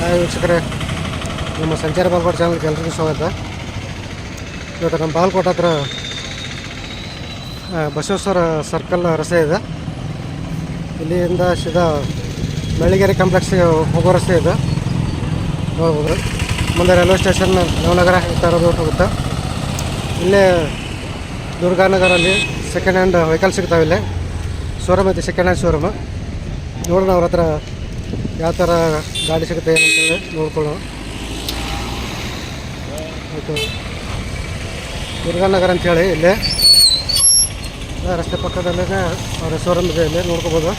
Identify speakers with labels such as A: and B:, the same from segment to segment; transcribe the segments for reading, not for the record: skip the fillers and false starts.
A: Hi ವೀಕ್ಷಕರೇ, ನಮ್ಮ ಸಂಚಾರ ಬಾಲ್ಕೋಟ್ ಚಾನಲ್ಗೆ ಎಲ್ರಿಗೂ ಸ್ವಾಗತ. ಇವತ್ತು ನಮ್ಮ ಬಾಲ್ಕೋಟ್ ಹತ್ರ ಬಸವೇಶ್ವರ ಸರ್ಕಲ್ ರಸ್ತೆ ಇದೆ. ಇಲ್ಲಿಂದ ಸೀದಾ ಬೆಳಗೆರೆ ಕಾಂಪ್ಲೆಕ್ಸ್ಗೆ ಹೋಗೋ ರಸ್ತೆ ಇದೆ. ಹೋಗ್ಬೋದು. ಮುಂದೆ ರೈಲ್ವೆ ಸ್ಟೇಷನ್ ನವನಗರ ಈ ಥರ ರೂಟ್ ಹೋಗುತ್ತೆ. ಇಲ್ಲೇ ದುರ್ಗಾನಗರಲ್ಲಿ ಸೆಕೆಂಡ್ ಹ್ಯಾಂಡ್ ವೆಹಿಕಲ್ ಸಿಗ್ತಾವೆ. ಇಲ್ಲೇ ಶೋರೂಮ್ ಐತಿ, ಸೆಕೆಂಡ್ ಹ್ಯಾಂಡ್ ಶೋರೂಮ್. ನೋಡೋಣ ಅವ್ರ ಹತ್ರ ಯಾವ ಥರ ಗಾಡಿ ಸಿಗುತ್ತೆ ಏನಂತೇಳಿ ನೋಡ್ಕೊಳ್ಳೋಣ. ಆಯಿತು, ದುರ್ಗಾನಗರ ಅಂಥೇಳಿ ಇಲ್ಲೇ ರಸ್ತೆ ಪಕ್ಕದಲ್ಲೇ ಅವರ ಶೋರೂಮ್ ಇದೆ. ಇಲ್ಲೇ ನೋಡ್ಕೋಬೋದು.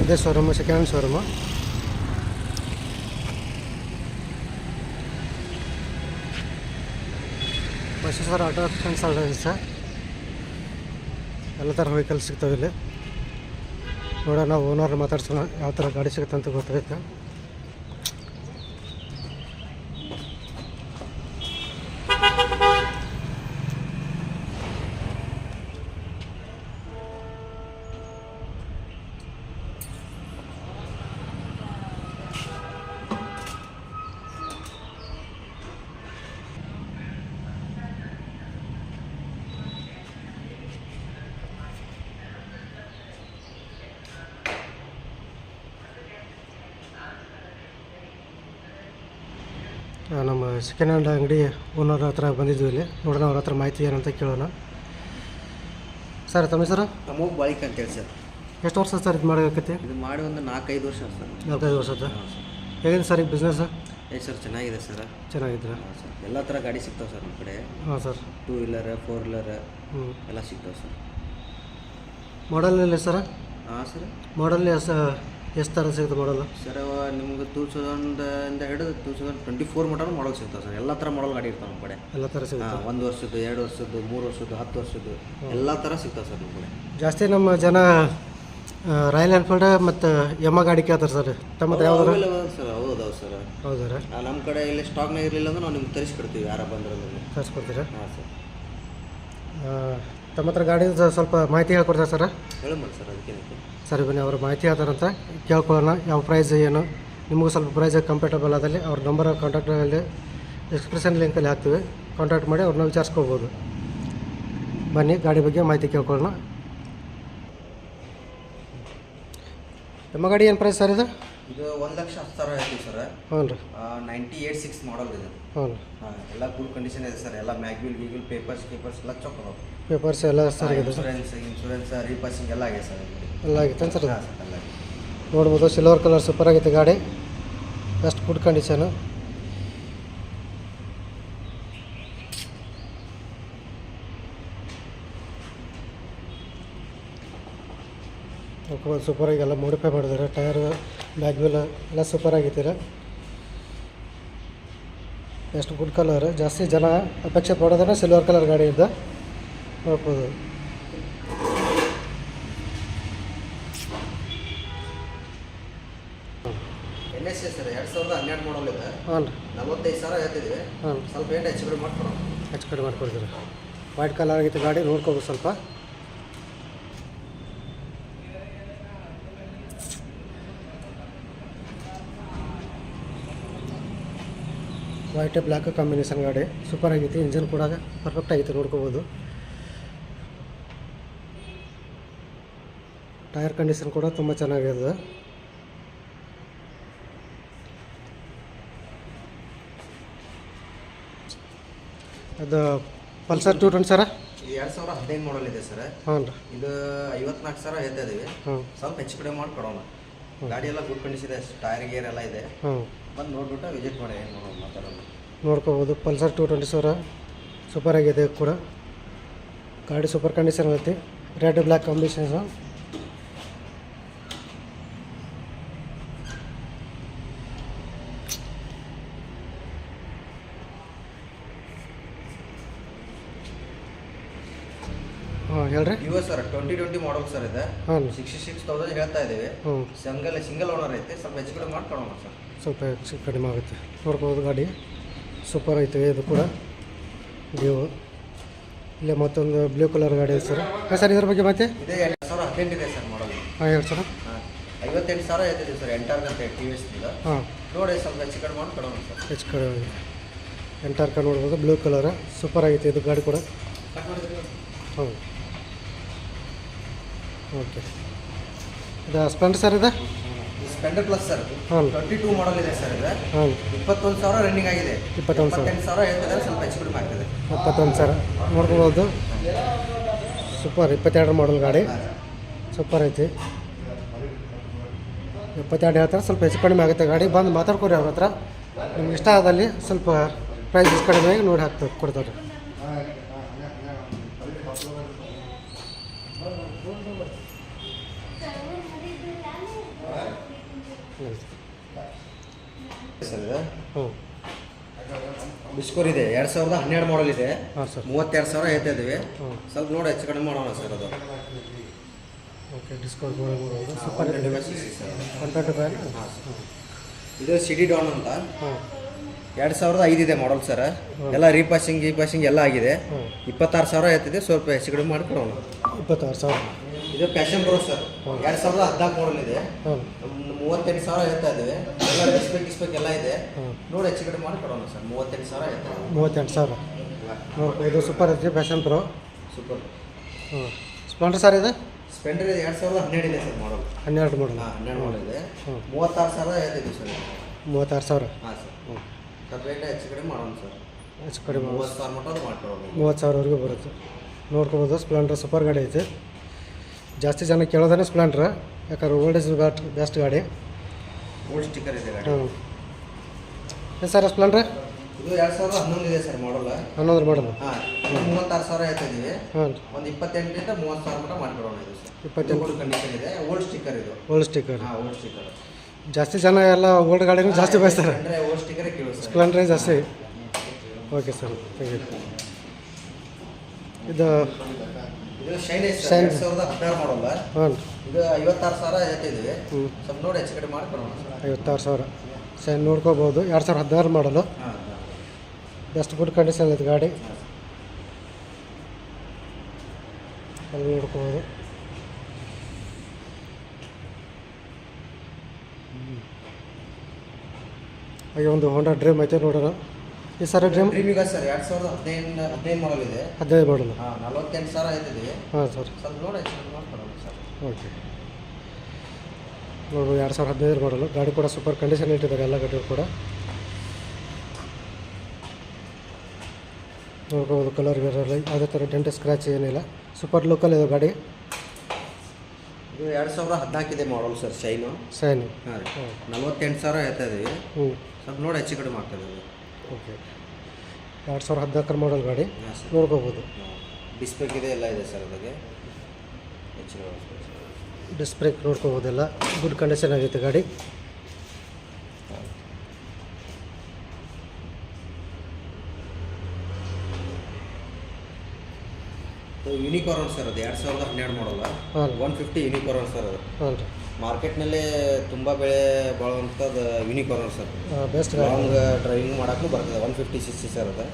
A: ಇದೇ showroom, second hand showroom. Basaveshwara auto consultants, ಎಲ್ಲ ಥರ ವೆಹಿಕಲ್ ಸಿಗ್ತಾವೆ ಇಲ್ಲಿ. ನೋಡೋಣ, ಓನರ್ ಮಾತಾಡ್ಸೋಣ ಯಾವ ಥರ ಗಾಡಿ ಸಿಗುತ್ತೆ ಅಂತ ಗೊತ್ತಾಗುತ್ತೆ. ನಮ್ಮ ಸೆಕೆಂಡ್ ಹ್ಯಾಂಡ್ ಅಂಗಡಿ ಓನರ್ ಹತ್ರ ಬಂದಿದ್ವಿ. ಇಲ್ಲಿ ನೋಡೋಣ, ಅವ್ರ ಹತ್ರ ಮಾಹಿತಿ ಏನಂತ ಕೇಳೋಣ. ಸರ್, ತಮ್ಮ ಸರ್?
B: ನಮ್ಮ ಬಾಳಿಕೆ ಅಂತೇಳಿ ಸರ್.
A: ಎಷ್ಟು ವರ್ಷ ಸರ್ ಇದು ಮಾಡಬೇಕೈತಿ?
B: ಇದು ಮಾಡಿ ಒಂದು 4-5 ವರ್ಷ ಸರ್.
A: 4-5 ವರ್ಷ ಸರ್. ಹೇಗಿದೆ ಸರ್ ಈಗ ಬಿಸ್ನೆಸ್?
B: ಸರ್ ಚೆನ್ನಾಗಿದೆ ಸರ್.
A: ಚೆನ್ನಾಗಿದ್ರೆ
B: ಸರ್ ಎಲ್ಲ ಥರ ಗಾಡಿ ಸಿಗ್ತಾವೆ ಸರ್ ನಮ್ಮ ಕಡೆ.
A: ಹಾಂ ಸರ್.
B: 2 ವೀಲರ್ 4 ವೀಲರ್ ಎಲ್ಲ ಸಿಗ್ತಾವೆ ಸರ್.
A: Model sir?
B: ಹಾಂ ಸರ್.
A: ಮಾಡಲ್ ಎಷ್ಟು ಥರ ಸಿಗುತ್ತೆ ಮಾಡಲು?
B: ಸರ್ ನಿಮ್ಗೆ 2000 ಹಿಡಿದು 2024 ಮಟನೂ ಮಾಡಲ್ ಸಿಗ್ತಾವೆ ಸರ್. ಎಲ್ಲ ಥರ ಮಾಡಲ್ ಗಾಡಿ ಇರ್ತಾವೆ ನಮ್ಮ ಕಡೆ.
A: ಎಲ್ಲ ಥರ ಸಿಗುತ್ತೆ?
B: 1 ವರ್ಷದ್ದು, 2 ವರ್ಷದ್ದು, 3 ವರ್ಷದ್ದು, 10 ವರ್ಷದ್ದು ಎಲ್ಲ ಥರ ಸಿಗ್ತಾವೆ ಸರ್ ನಮ್ಮ ಕಡೆ.
A: ಜಾಸ್ತಿ ನಮ್ಮ ಜನ ರಾಯಲ್ ಎನ್ಫೀಲ್ಡ್ ಮತ್ತು ಯಮ್ಮ ಗಾಡಿ ಕೇಳ್ತಾರೆ ಸರ್. ತಮ್ಮ ಹತ್ರ ಯಾವ್ದು
B: ಸರ್? ಹೌದೌದು ಸರ್.
A: ಹೌದಾ?
B: ನಮ್ಮ ಕಡೆ ಇಲ್ಲಿ ಸ್ಟಾಕ್ನಾಗ ಇರಲಿಲ್ಲ ಅಂದ್ರೆ ನಾವು ನಿಮ್ಗೆ ತರಿಸ್ಕೊಡ್ತೀವಿ, ಯಾರ ಬಂದ್ರೆ
A: ತರಿಸ್ಕೊಡ್ತೀರಾ?
B: ಹಾಂ ಸರ್.
A: ತಮ್ಮ ಹತ್ರ ಗಾಡಿ ಸ್ವಲ್ಪ ಮಾಹಿತಿ ಹೇಳ್ಕೊಡ್ತಾರೆ ಸರ್?
B: ಹೇಳಮ್ಮ ಸರ್, ಅದಕ್ಕೇನಕ್ಕೆ.
A: ಸರಿ, ಬನ್ನಿ, ಅವ್ರ ಮಾಹಿತಿ ಹೇಳ್ತಾರಂತ ಕೇಳ್ಕೊಳ್ಳೋಣ. ಯಾವ ಪ್ರೈಸ್ ಏನು, ನಿಮಗೂ ಸ್ವಲ್ಪ ಪ್ರೈಸ್ ಕಂಫರ್ಟಬಲ್ ಆದಲ್ಲಿ ಅವ್ರ ನಂಬರ್ ಕಾಂಟ್ಯಾಕ್ಟಲ್ಲಿ ಡಿಸ್ಕ್ರಿಪ್ಷನ್ ಲಿಂಕಲ್ಲಿ ಹಾಕ್ತೀವಿ. ಕಾಂಟ್ಯಾಕ್ಟ್ ಮಾಡಿ ಅವ್ರನ್ನ ವಿಚಾರಿಸ್ಕೋಬೋದು. ಬನ್ನಿ, ಗಾಡಿ ಬಗ್ಗೆ ಮಾಹಿತಿ ಕೇಳ್ಕೊಳ್ಳೋಣ. ನಮ್ಮ ಗಾಡಿ ಏನು ಪ್ರೈಸ್ ಸರ್ ಇದು?
B: ಇದು 1,10,000 ಹೇಳ್ತೀವಿ ಸರ್.
A: ಹ್ಞೂ ರೀ.
B: 98-6 ಮಾಡಲ್ ಇದೆ.
A: ಹ್ಞೂ.
B: ಎಲ್ಲ ಗುಡ್ ಕಂಡೀಷನ್ ಇದೆ ಸರ್. ಎಲ್ಲ ಮ್ಯಾಗ್ವಿಲ್ ಗೀಗಿಲ್ ಪೇಪರ್ಸ್ ಎಲ್ಲ ಚೊಕ್ಕ
A: ಪೇಪರ್ಸ್ ಎಲ್ಲ ಸರಿಗಿದೆ ಸರ್?
B: ಇನ್ಶೂರೆನ್ಸ್ ರೀಪಾಸಿಂಗ್ ಎಲ್ಲ ಆಗಿದೆ ಸರ್.
A: ಎಲ್ಲ ಆಗಿತ್ತು ಸರ್?
B: ಹಾಂ ಸರ್, ಎಲ್ಲ
A: ನೋಡ್ಬೋದು. ಸಿಲ್ವರ್ ಕಲರ್ ಸೂಪರ್ ಆಗೈತೆ ಗಾಡಿ, ಬೆಸ್ಟ್ ಗುಡ್ ಕಂಡೀಷನು. ಸೂಪರಾಗಿ ಎಲ್ಲ ಮಾಡಿಫೈ ಮಾಡಿದ್ದಾರೆ. ಟೈರ್, ಬ್ಯಾಕ್ ವೀಲ್ ಎಲ್ಲ ಸೂಪರ್ ಆಗೈತಿರ. ಎಷ್ಟು ಗುಡ್ ಕಲರ್. ಜಾಸ್ತಿ ಜನ ಅಪೇಕ್ಷೆ ಪಡೋದ್ರೆ ಸಿಲ್ವರ್ ಕಲರ್ ಗಾಡಿ ಇದ್ದ ನೋಡ್ಬೋದು.
B: NS ಸರ್ 2012 ಮಾಡಲ್ ಇದೆ.
A: ಹಾಂ ರೀ.
B: 45,000 ಹೇಳ್ತಿದ್ವಿ.
A: ಹಾಂ,
B: ಸ್ವಲ್ಪ ಏನು ಹೆಚ್ಚು ಕಡಿಮೆ ಮಾಡ್ಕೊಡೋಣ.
A: ಹೆಚ್ಚು ಕಡಿಮೆ ಮಾಡ್ಕೊಡ್ತೀರ. ವೈಟ್ ಕಲರ್ ಆಗೈತೆ ಗಾಡಿ, ನೋಡ್ಕೋಬೋದು ಸ್ವಲ್ಪ. ವೈಟ್ ಬ್ಲ್ಯಾಕ್ ಕಾಂಬಿನೇಷನ್ ಗಾಡಿ ಸೂಪರ್ ಆಗೈತಿ. ಇಂಜನ್ ಕೂಡ ಪರ್ಫೆಕ್ಟ್ ಆಗೈತೆ, ನೋಡ್ಕೋಬೋದು. ಟೈರ್ ಕಂಡೀಷನ್ ಕೂಡ ತುಂಬ ಚೆನ್ನಾಗಿದೆ. ಅದು ಪಲ್ಸರ್ 220 ಸರ?
B: 2015 ಮಾಡಲ್ ಇದೆ ಸರ್.
A: ಹಾಂ ರೀ.
B: ಇದು 54,000 ಹೇಳ್ತಾ ಇದ್ದೀವಿ. ಸ್ವಲ್ಪ ಹೆಚ್ಚು ಕಡಿಮೆ ಮಾಡಿಕೊಡೋಣ. ಗಾಡಿ ಎಲ್ಲ ಗುಡ್ ಕಂಡೀಷನ್ ಇದೆ, ಟೈರ್ ಗೇರ್ ಎಲ್ಲ ಇದೆ. ಬಂದು ನೋಡ್ಬಿಟ್ಟು ವಿಸಿಟ್ ಮಾಡಿ ಏನು ಮಾಡೋದು ಮಾತಾಡೋಣ. ನೋಡ್ಕೋಬೋದು.
A: ಪಲ್ಸರ್ 220 ಸರ ಸೂಪರ್ ಆಗಿದೆ ಕೂಡ. ಗಾಡಿ ಸೂಪರ್ ಕಂಡೀಷನ್ ಐತಿ. Red black combination. ಹೇಳ್ರಿ.
B: US ಸರ್ 2020 ಮಾಡಲ್ ಸರ್ ಇದೆ.
A: ಹಾಂ
B: 66,000 ಹೇಳ್ತಾ ಇದ್ದೀವಿ.
A: ಹ್ಞೂ
B: ಸಿಂಗಲ್ ಓನರ್ ಐತೆ, ಸ್ವಲ್ಪ ಹೆಚ್ಚು ಕಡಿಮೆ ಮಾಡಿ ಕೊಡೋಣ ಸರ್.
A: ಸ್ವಲ್ಪ ಹೆಚ್ಚು ಕಡಿಮೆ ಆಗುತ್ತೆ. ನೋಡ್ಬೋದು ಗಾಡಿ ಸೂಪರ್ ಐತೆ ಇದು ಕೂಡ. ಡ್ಯೂ ಇಲ್ಲೇ ಮತ್ತೊಂದು ಬ್ಲೂ ಕಲರ್ ಗಾಡಿ ಇದೆ ಸರ್. ಹಾಂ ಸರ್, ಇದ್ರ ಬಗ್ಗೆ ಮತ್ತೆ
B: ಇದೇ 2018 ಇದೆ ಸರ್ ಮಾಡಲ್.
A: ಹಾಂ ಹೇಳಿ ಸರ್.
B: 58,000 ಹೇಳ್ತಿದ್ದೀವಿ ಸರ್. ಎಂಟರ್ ಅಂತ TVS
A: ಹಾಂ
B: ನೋಡಿ ಸ್ವಲ್ಪ ಹೆಚ್ಚು ಕಡಿಮೆ ಮಾಡಿ ಕೊಡೋಣ ಸರ್.
A: ಹೆಚ್ಚು ಕಡಿಮೆ ಎಂಟಾರ್ಕ ನೋಡ್ಬೋದು, ಬ್ಲೂ ಕಲರ್ ಸೂಪರ್ ಆಗೈತೆ ಇದು ಗಾಡಿ ಕೂಡ. ಹ್ಞೂ ಓಕೆ. ಇದು ಸ್ಪ್ಲೆಂಡರ್ ಸರ್ ಇದೆ.
B: Splendor plus sir.
A: ಹಾಂ
B: 22 ಮಾಡಲ್ ಇದೆ ಸರ್ ಇದು.
A: ಹಾಂ
B: 21,000 ರನ್ನಿಂಗ್ ಆಗಿದೆ.
A: 21,000
B: 28,000 ಹೇಳ್ತಿದ್ದಾರೆ, ಸ್ವಲ್ಪ ಹೆಚ್ಚು ಕಡಿಮೆ ಆಗ್ತದೆ.
A: 21,000 ನೋಡ್ಕೋಬೋದು. ಸೂಪರ್ 22 ಮಾಡಲ್ ಗಾಡಿ ಸೂಪರ್ ಐತಿ. 72 ಹೇಳ್ತಾರೆ, ಸ್ವಲ್ಪ ಹೆಚ್ಚು ಕಡಿಮೆ ಆಗುತ್ತೆ. ಗಾಡಿ ಬಂದು ಮಾತಾಡ್ಕೊರಿ ಅವ್ರ ಹತ್ರ. ನಿಮ್ಗೆ ಇಷ್ಟ ಆದಲ್ಲಿ ಸ್ವಲ್ಪ ಪ್ರೈಸ್ ಕಡಿಮೆ ಆಗಿ ನೋಡಿ ಕೊಡ್ತಾರೆ.
B: ಸರ್ ಇದು
A: ಹ್ಞೂ
B: ಬಿಸ್ಕೋರ್ ಇದೆ, 2012 ಮಾಡಲ್ ಇದೆ.
A: ಹಾಂ ಸರ್.
B: 32,000 ಹೇಳ್ತಾ ಇದ್ದೀವಿ.
A: ಹ್ಞೂ
B: ಸ್ವಲ್ಪ ನೋಡಿ ಹೆಚ್ಚು ಕಡಿಮೆ ಮಾಡೋಣ ಸರ್. ಅದು
A: ಓಕೆ ಡಿಸ್ಕೌಂಟ್ ಮಾಡ್ಬೋದು. ಸೂಪರ್ ಇದೆ. 125
B: ಹಾಂ ಸರ್. ಇದು ಸಿಡಿ ಡಾನ್ ಅಂತ.
A: ಹಾಂ
B: 2005 ಇದೆ ಮಾಡಲ್ ಸರ್. ಎಲ್ಲ ರೀಪಾಸಿಂಗ್ ಎಲ್ಲ ಆಗಿದೆ. 26,000 ಹೇಳ್ತಿದೆ, ಸ್ವಲ್ಪ ಹೆಚ್ಚು ಕಡಿಮೆ ಮಾಡಿ ಕೊಡೋಣ.
A: 26,000.
B: ಇದು ಪ್ಯಾಷನ್ ಪ್ರೋ ಸರ್. 2014 ಮಾಡಲ್ ಇದೆ.
A: ಹಾಂ
B: 38,000 ಹೇಳ್ತಾ ಇದ್ದೀವಿ. ಎಲ್ಲ ಡಿಸ್ಪೆಕ್ ಎಲ್ಲ ಇದೆ.
A: ಹಾಂ
B: ನೋಡಿ ಹೆಚ್ಚು ಕಡಿಮೆ ಮಾಡಿ ಕೊಡೋಣ ಸರ್. 38,000 ಹೇಳ್ತಾ ಇದ್ದೀವಿ.
A: 38,000 ನೋಡ್ಕೊ. ಇದು ಸೂಪರ್ ಐತಿ ಪ್ಯಾಷನ್ ಪ್ರೋ.
B: ಸೂಪರ್.
A: ಹ್ಞೂ ಸ್ಪ್ಲೆಂಡರ್ ಸರ್ ಇದೆ.
B: ಸ್ಪೆಂಡರ್ ಇದೆ, 2012 ಇದೆ ಸರ್ ಮಾಡಲ್.
A: 12 ಮಾಡಲ್.
B: ಹಾಂ 12 ಮಾಡಲ್ ಇದೆ.
A: ಹ್ಞೂ
B: 36,000 ಹೇಳ್ತಿದ್ದೀವಿ ಸರ್.
A: 36,000.
B: ಹಾಂ ಸರ್.
A: ಹ್ಞೂ
B: ಸ್ವಲ್ಪ ರೇಟ್ ಹೆಚ್ಚು ಕಡಿಮೆ ಮಾಡೋಣ ಸರ್.
A: ಹೆಚ್ಚು ಕಡಿಮೆ
B: 30,000 ಮಟ್ಟ ಮಾಡ್ಕೊಡೋಣ.
A: 30,000ವರೆಗೂ ಬರುತ್ತೆ. ನೋಡ್ಕೋಬೋದು. ಸ್ಪ್ಲೆಂಡರ್ ಸೂಪರ್ ಗಾಡಿ ಐತೆ. ಜಾಸ್ತಿ ಜನ ಕೇಳೋದೇ ಸ್ಪ್ಲೆಂಡ್ರ್, ಯಾಕಂದ್ರೆ ಓಲ್ಡೇಜ್ ಬೆಸ್ಟ್ ಗಾಡಿ.
B: ಗೋಲ್ಡ್ ಸ್ಟಿಕ್ಕರ್ ಇದೆ ಗಾಡಿ.
A: ಹ್ಞೂ ಏನು ಸರ್ ಸ್ಪ್ಲೆಂಡ್ರ್?
B: ಇದು 2011 ಇದೆ ಸರ್ ಮಾಡಲ್.
A: 11 ಮಾಡಲ್.
B: ಹಾಂ 36,000 ಹೇಳ್ತಿದ್ದೀವಿ.
A: ಹಾಂ
B: ಒಂದು 28ರಿಂದ 30,000 ಮಟ್ಟ ಮಾಡ್ಕೊಡೋಣ ಇದು ಸರ್.
A: 28
B: ಗುಡ್ ಕಂಡೀಷನ್ ಇದೆ. ಓಲ್ಡ್ ಸ್ಟಿಕ್ಕರ್ ಇದು.
A: Old sticker.
B: ಹಾಂ ಓಲ್ಡ್ ಸ್ಟಿಕ್ಕರ್.
A: ಜಾಸ್ತಿ ಜನ ಎಲ್ಲ ಓಲ್ಡ್ ಗಾಡಿನೂ ಜಾಸ್ತಿ ಬಯಸ್ತಾರೆ.
B: ಅಂದರೆ ಓಲ್ಡ್ ಸ್ಟಿಕ್ಕರೇ ಕೇಳಿ ಸರ್.
A: ಸ್ಪ್ಲೆಂಡ್ರೇ ಜಾಸ್ತಿ. Okay sir thank you. ಇದು
B: ಇದು ಶೈನ್ ಐತೆ
A: ಶೈನ್.
B: 2016 ಮಾಡಲ್ಲ.
A: ಹಾಂ
B: ಇದು 56,000 ಹೇಳ್ತಿದ್ದೀವಿ.
A: ಹ್ಞೂ
B: ಸ್ವಲ್ಪ ನೋಡಿ ಹೆಚ್ಚು ಕಡಿಮೆ ಮಾಡ್ಕೊಡೋಣ ಸರ್.
A: 56,000 ಸೈನ್ ನೋಡ್ಕೋಬೋದು. 2016 ಮಾಡಲು
B: ಹಾಂ
A: ಬೆಸ್ಟ್ ಗುಡ್ ಕಂಡೀಷನ್ ಐತೆ ಗಾಡಿ. ಅಲ್ಲಿ ನೋಡ್ಕೋಬೋದು. ಹಾಗೆ ಒಂದು ಹೋಂಡಾ ಡ್ರೀಮ್ ಐತೆ ನೋಡೋಣ. ಈ ಸರ ಡ್ರೀಮ್
B: ಡ್ರೀಮಿಗ ಸರ್ 2015 ಮಾಡಲ್ ಇದೆ.
A: 15 ಮಾಡಲು.
B: ಹಾಂ 48,000 ಹೇಳ್ತಿದ್ದೀವಿ.
A: ಹಾಂ ಸರ್
B: ಸ್ವಲ್ಪ ನೋಡಿ ಹೆಚ್ಚು ಕಡಿಮೆ ಮಾಡ್ಕೊಡೋಣ ಸರ್.
A: ಓಕೆ ನೋಡು 2015 ಮಾಡಲು. ಗಾಡಿ ಕೂಡ ಸೂಪರ್ ಕಂಡೀಷನ್ ಇಟ್ಟಿದ್ದಾರೆ ಎಲ್ಲ ಗಾಡಿಗಳು ಕೂಡ. ನೋಡ್ಕೋಬೋದು. ಕಲರ್ ಬೇರೆ ಯಾವುದೇ ಥರ ಡೆಂಟ್ ಸ್ಕ್ರ್ಯಾಚ್ ಏನಿಲ್ಲ. ಸೂಪರ್ ಲುಕ್ಕಲ್ಲಿ ಇದೆ ಗಾಡಿ.
B: ಇದು 2014 ಇದೆ ಮಾಡಲ್ ಸರ್. ಶೈನು.
A: ಸೈನು.
B: ಹಾಂ ರೀ 48,000 ಹೇಳ್ತಾ ಇದ್ದೀವಿ.
A: ಹ್ಞೂ
B: ಸ್ವಲ್ಪ ನೋಡಿ ಹೆಚ್ಚು ಕಡಿಮೆ ಆಗ್ತದೆ ಇದು.
A: ಓಕೆ 2014 ಮಾಡಲ್ ಗಾಡಿ
B: ಹಾಂ ಸರ್.
A: ನೋಡ್ಕೋಬೋದು.
B: ಡಿಸ್ಪೆಕ್ ಇದೆ ಎಲ್ಲ ಇದೆ ಸರ್ ಅದಕ್ಕೆ. ಹೆಚ್ಚು
A: ಡಿಸ್ಪ್ರೇಕ್ ನೋಡ್ಕೋಬೋದೆಲ್ಲ ಗುಡ್ ಕಂಡೀಷನ್ ಆಗೈತೆ ಗಾಡಿ.
B: ಯೂನಿಕಾರ್ನ್ ಸರ್ ಅದು 2012 ಮಾಡಲ್ಲ.
A: ಹಾಂ
B: 150 ಯೂನಿಕಾರ್ನ್ ಸರ್ ಅದು.
A: ಹಾಂ ರೀ
B: ಮಾರ್ಕೆಟ್ನಲ್ಲೇ ತುಂಬ ಬೆಳೆ ಬಾಳುವಂಥದ್ದು ಯೂನಿಕಾರ್ನ್ ಸರ್.
A: ಬೆಸ್ಟ್ ಗಾಡಿ.
B: ಲಾಂಗ್ ಡ್ರೈವಿಂಗ್ ಮಾಡೋಕ್ಕೂ ಬರ್ತದೆ. 150cc ಸರ್ ಅದು.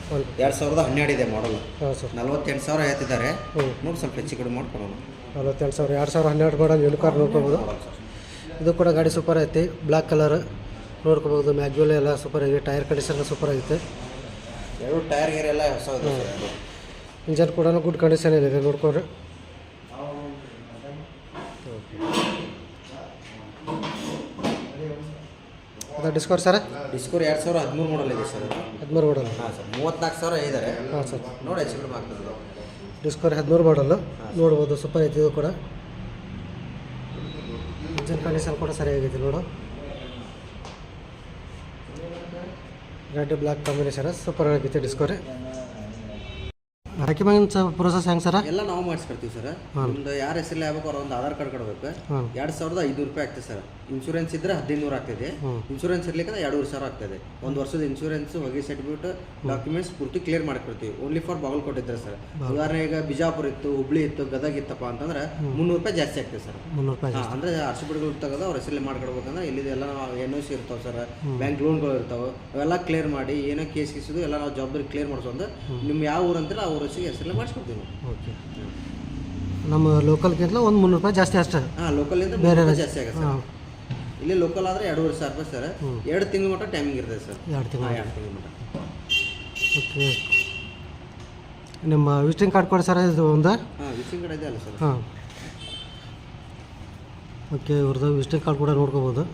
B: 2012 ಇದೆ ಮಾಡಲ್.
A: ಹಾಂ ಸರ್.
B: 48,000 ಹೇಳ್ತಿದ್ದಾರೆ.
A: ಹ್ಞೂ
B: ನೋಡಿ ಸ್ವಲ್ಪ ಹೆಚ್ಚು ಕಡಿಮೆ ಮಾಡ್ಕೊಡೋಣ.
A: 48,000. 2012 ಮಾಡಲ್ ಯೂನಿಕಾರ್ನ್ ನೋಡ್ಕೋಬೋದು.
B: Model sir.
A: ಇದು ಕೂಡ ಗಾಡಿ ಸೂಪರ್ ಐತಿ. ಬ್ಲ್ಯಾಕ್ ಕಲರ್ ನೋಡ್ಕೋಬೋದು. ಮ್ಯಾಗ್ಯುಲ್ ಎಲ್ಲ ಸೂಪರ್ ಆಗಿದೆ. ಟೈರ್ ಕಂಡೀಷನ್ ಸೂಪರ್ ಐತೆ.
B: ಎರಡು ಟೈರ್ ಗೇರ್ ಎಲ್ಲ ಹೊಸ ಇದೆ ಸರ್ ಅದು.
A: ಇಂಜನ್ ಕೂಡ ಗುಡ್ ಕಂಡೀಷನ್ ಇದೆ ನೋಡ್ಕೊಡ್ರಿ. ಅದು ಡಿಸ್ಕವರ್ ಸರ್.
B: ಡಿಸ್ಕವರ್ 2013 ಮಾಡಲ್ ಇದೆ ಸರ್.
A: 13 ಮಾಡಲ್.
B: ಹಾಂ ಸರ್. 34,000 ಹೇಳಿದ್ದಾರೆ.
A: ಹಾಂ ಸರ್.
B: ನೋಡಿ ಹೆಚ್ಚು ಕಡಿಮೆ ಆಗ್ತದೆ.
A: ಡಿಸ್ಕವರ್ 13 ಮಾಡಲ್ ನೋಡ್ಬೋದು. ಸೂಪರ್ ಐತಿ ಇದು ಕೂಡ. ಇಂಜನ್ ಕಂಡೀಷನ್ ಕೂಡ ಸರಿಯಾಗೈತಿ ನೋಡು. ರೆಡ್ ಬ್ಲ್ಯಾಕ್ ಕಾಂಬಿನೇಷನ್ ಸೂಪರ್ ಆಗೈತಿ ಡಿಸ್ಕವರಿ. ಡಾಕ್ಯುಮೆಂಟ್ಸ್ ಪ್ರೊಸೆಸ್ ಹೆಂಗೆ ಸರ?
B: ಎಲ್ಲ ನಾವು ಮಾಡಿಸ್ಕೊಡ್ತೀವಿ ಸರ್. ನಿಮ್ದು ಯಾರ ಹೆಸರಲ್ಲಿ ಆಗ್ಬೇಕು ಅವ್ರ ಒಂದು ಆಧಾರ್ ಕಾರ್ಡ್ ಕೊಡಬೇಕು. 2500 ರೂಪಾಯಿ ಆಗ್ತದೆ ಸರ್. ಇನ್ಶೂರೆನ್ಸ್ ಇದ್ರೆ 1500 ಆಗ್ತದೆ. ಇನ್ಶೂರೆನ್ಸ್ ಇರ್ಲಿಕ್ಕೆ 2500 ಆಗ್ತದೆ. ಒಂದು ವರ್ಷದ ಇನ್ಶೂರೆನ್ಸ್, ಹೊಗೆ ಸರ್ಟಿಫಿಕೇಟ್, ಡಾಕ್ಯುಮೆಂಟ್ಸ್ ಪೂರ್ತಿ ಕ್ಲಿಯರ್ ಮಾಡ್ಕೊಡ್ತೀವಿ. ಓನ್ಲಿ ಫಾರ್ ಬಾಗಲಕೋಟೆ ಇದ್ರೆ ಸರ್. ಉದಾಹರಣೆ ಈಗ ಬಿಜಾಪುರ ಇತ್ತು, ಹುಬ್ಳಿ ಇತ್ತು, ಗದಗ ಇತ್ತಪ್ಪ ಅಂತಂದ್ರೆ 300 ರೂಪಾಯಿ ಜಾಸ್ತಿ ಆಗ್ತದೆ ಸರ್.
A: 300 ರೂಪಾಯಿ.
B: ಅಂದರೆ ಆರ್ಸಿಬಿಡ್ಗಳು ತೆಗೆದು ಅವ್ರ ಹೆಸರಲ್ಲಿ ಮಾಡ್ಕೊಡ್ಬೇಕಂದ್ರೆ ಇಲ್ಲಿದೆಲ್ಲ NOC ಇರ್ತಾವೆ ಸರ್, ಬ್ಯಾಂಕ್ ಲೋನ್ಗಳು ಇರ್ತಾವೆ, ಅವೆಲ್ಲ ಕ್ಲಿಯರ್ ಮಾಡಿ ಏನೋ ಕೇಸ್ ಕಿಸಿದು ಎಲ್ಲ ನಾವು ಜವಾಬ್ದಾರಿ ಕ್ಲಿಯರ್ ಮಾಡಿಸೋದು. ನಿಮ್ಮ ಯಾವ ಊರು ಅಂತೀರ ಆ ಊರ ಹೆಸರಲ್ಲಿ ಮಾಡಿಸ್ಕೊಡ್ತೀವಿ.
A: ಓಕೆ. ನಮ್ಮ ಲೋಕಲ್ಗಿಂತ ಒಂದು 300 ರೂಪಾಯಿ ಜಾಸ್ತಿ ಅಷ್ಟೇ.
B: ಲೋಕಲಿಂದ ಬೇರೆ ಜಾಸ್ತಿ ಆಗುತ್ತೆ ಸರ್. ಇಲ್ಲಿ ಲೋಕಲ್ ಆದರೆ 2500 ರೂಪಾಯಿ ಸರ್. 2 ತಿಂಗಳ ಮಟ್ಟ ಟೈಮಿಂಗ್ ಇರ್ತದೆ ಸರ್. 2 ತಿಂಗಳ ಮಟ್ಟ.
A: ಓಕೆ. ನಿಮ್ಮ ವಿಸಿಟಿಂಗ್ ಕಾರ್ಡ್ ಕೊಡಿ ಸರ್. ಇದು ಒಂದು
B: ವಿಸಿಟಿಂಗ್ ಕಾರ್ಡ್ ಇದೆ ಅಲ್ಲ ಸರ್?
A: ಓಕೆ. ಇವ್ರದ್ದು ವಿಸಿಟಿಂಗ್ ಕಾರ್ಡ್ ಕೂಡ ನೋಡ್ಕೋಬೋದು.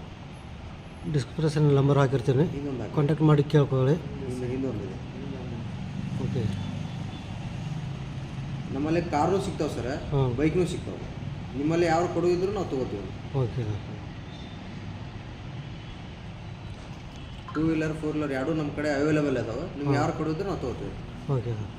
A: ಡಿಸ್ಕ್ರಿಪ್ಷನ್ ನಂಬರ್ ಹಾಕಿರ್ತೀನಿ, ಕಾಂಟ್ಯಾಕ್ಟ್ ಮಾಡಿ ಕೇಳ್ಕೊಳ್ಳಿ.
B: ಇನ್ನೊಂದಿದೆ.
A: ಓಕೆ.
B: ನಮ್ಮಲ್ಲಿ ಕಾರ್ನು ಸಿಗ್ತಾವೆ ಸರ್, ಬೈಕ್ನೂ ಸಿಗ್ತಾವೆ. ನಿಮ್ಮಲ್ಲಿ ಯಾವ ಕೊಡೋದಿದ್ರು ನಾವು ತೊಗೋತೀವಿ.
A: ಓಕೆ.
B: 2 ವೀಲರ್ 4 ವೀಲರ್ ಎರಡೂ ನಮ್ಮ ಕಡೆ ಅವೈಲೇಬಲ್ ಅದಾವೆ. ನಿಮ್ಗೆ ಯಾರು ಕೊಡೋದಿದ್ರು ನಾವು ತೊಗೋತೀವಿ.
A: Okay sir.